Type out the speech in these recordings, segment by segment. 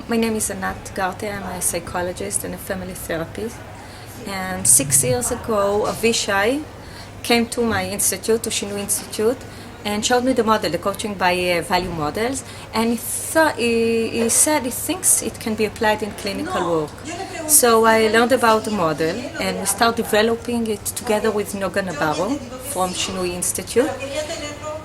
My name is Anat Garti. I'm a psychologist and a family therapist. And 6 years ago, Avishai came to my institute, to Shinu Institute, and showed me the model, the coaching by value models. And he said he thinks it can be applied in clinical work. So I learned about the model, and we started developing it together with Noga Navarro from Shinu Institute.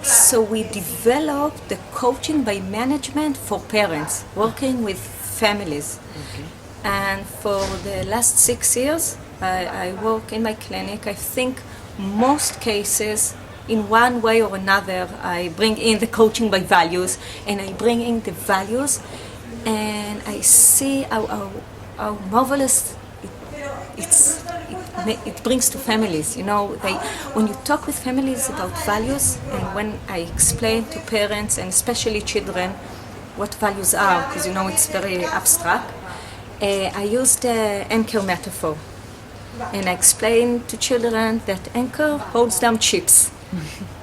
So we developed the coaching by management for parents, working with families. Okay. And for the last 6 years, I work in my clinic. I think most cases, in one way or another, I bring in the coaching by values, and I bring in the values, and I see how marvelous it brings to families. You know, when you talk with families about values, and when I explain to parents and especially children what values are, because you know it's very abstract, I use the anchor metaphor, and I explain to children that anchor holds down ships,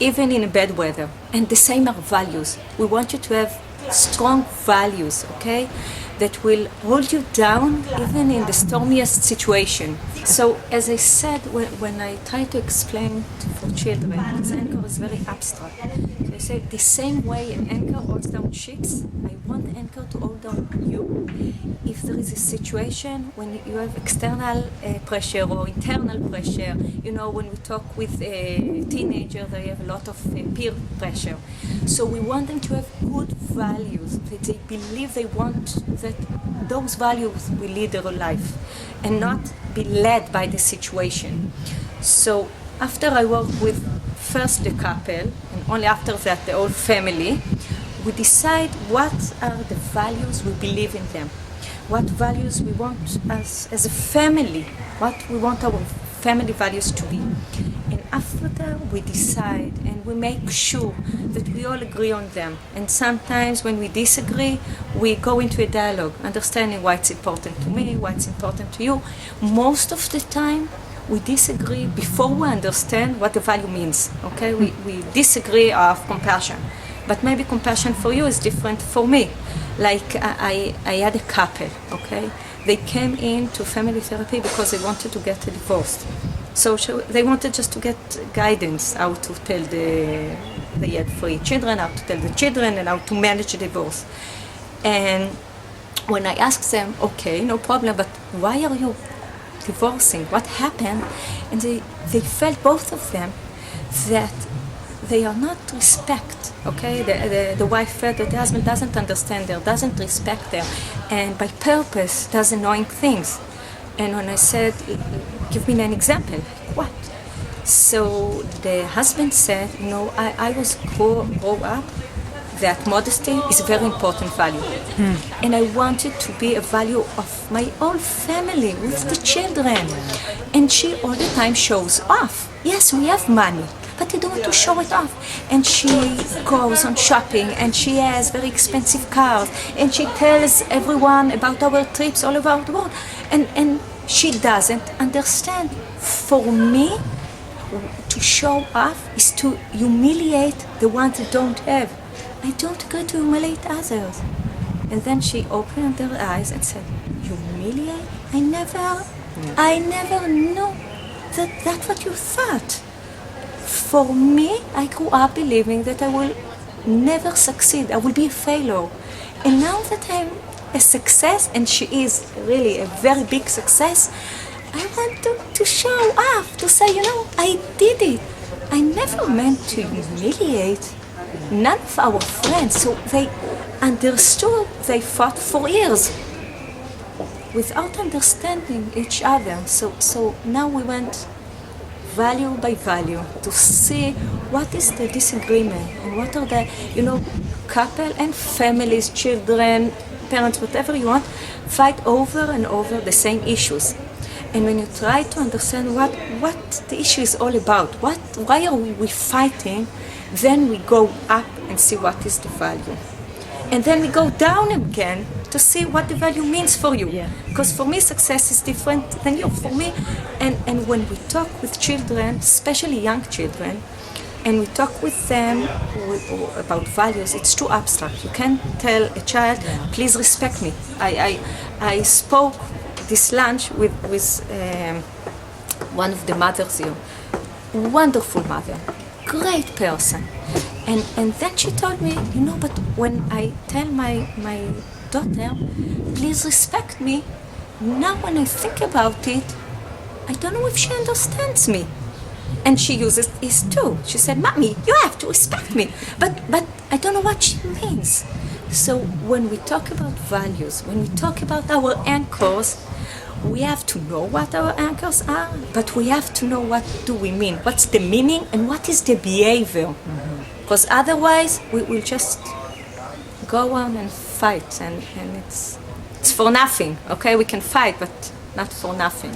even in bad weather. And the same are values. We want you to have strong values, okay, that will hold you down even in the stormiest situation. So as I said, when I try to explain for children, this anchor is very abstract. So I say the same way an anchor holds down ships, I want the anchor to hold down you. If there is a situation when you have external pressure or internal pressure, you know, when we talk with a teenager, they have a lot of peer pressure. So we want them to have good values, that they believe they want that those values will lead their life and not be led by the situation. So after I work with first the couple, and only after that the whole family, we decide what are the values we believe in them, what values we want as a family, what we want our family values to be. And after that we decide and we make sure that we all agree on them. And sometimes when we disagree, we go into a dialogue, understanding why it's important to me, why it's important to you. Most of the time we disagree before we understand what the value means. Okay, we disagree of compassion, but maybe compassion for you is different for me. Like I had a couple, okay? They came into family therapy because they wanted to get a divorce. So they wanted just to get guidance how to tell they had 3 children, how to tell the children and how to manage a divorce. And when I asked them, okay, no problem, but why are you divorcing? What happened? And they felt, both of them, that they are not respect, okay? The wife felt that the husband doesn't understand her, doesn't respect her, and by purpose does annoying things. And when I said, give me an example, what? So the husband said, you know, I was grow up that modesty is a very important value. And I wanted to be a value of my whole family with the children. And she all the time shows off. Yes, we have money, but I don't want to show it off. And she goes on shopping, and she has very expensive cars, and she tells everyone about our trips all over the world. And she doesn't understand. For me, to show off is to humiliate the ones that don't have. I don't agree to humiliate others. And then she opened her eyes and said, humiliate? I never knew that that's what you thought. For me, I grew up believing that I will never succeed. I will be a failure. And now that I'm a success, and she is really a very big success, I want to show off, to say, you know, I did it. I never meant to humiliate none of our friends. So they understood, they fought for years without understanding each other. So now we went value by value to see what is the disagreement and what are the, you know, couple and families, children, parents, whatever you want, fight over and over the same issues. And when you try to understand what the issue is all about, why are we fighting, then we go up and see what is the value. And then we go down again to see what the value means for you. Yeah. Because for me, success is different than you. For me, and when we talk with children, especially young children, and we talk with them about values, it's too abstract. You can't tell a child, please respect me. I spoke this lunch with one of the mothers here, wonderful mother, great person. And then she told me, but when I tell my daughter, please respect me, now when I think about it, I don't know if she understands me. And she uses this too. She said, Mommy, you have to respect me. But I don't know what she means. So when we talk about values, when we talk about our anchors, we have to know what our anchors are, but we have to know what do we mean. What's the meaning and what is the behavior? Because otherwise we will just go on and fight, and it's for nothing. Okay, we can fight, but not for nothing.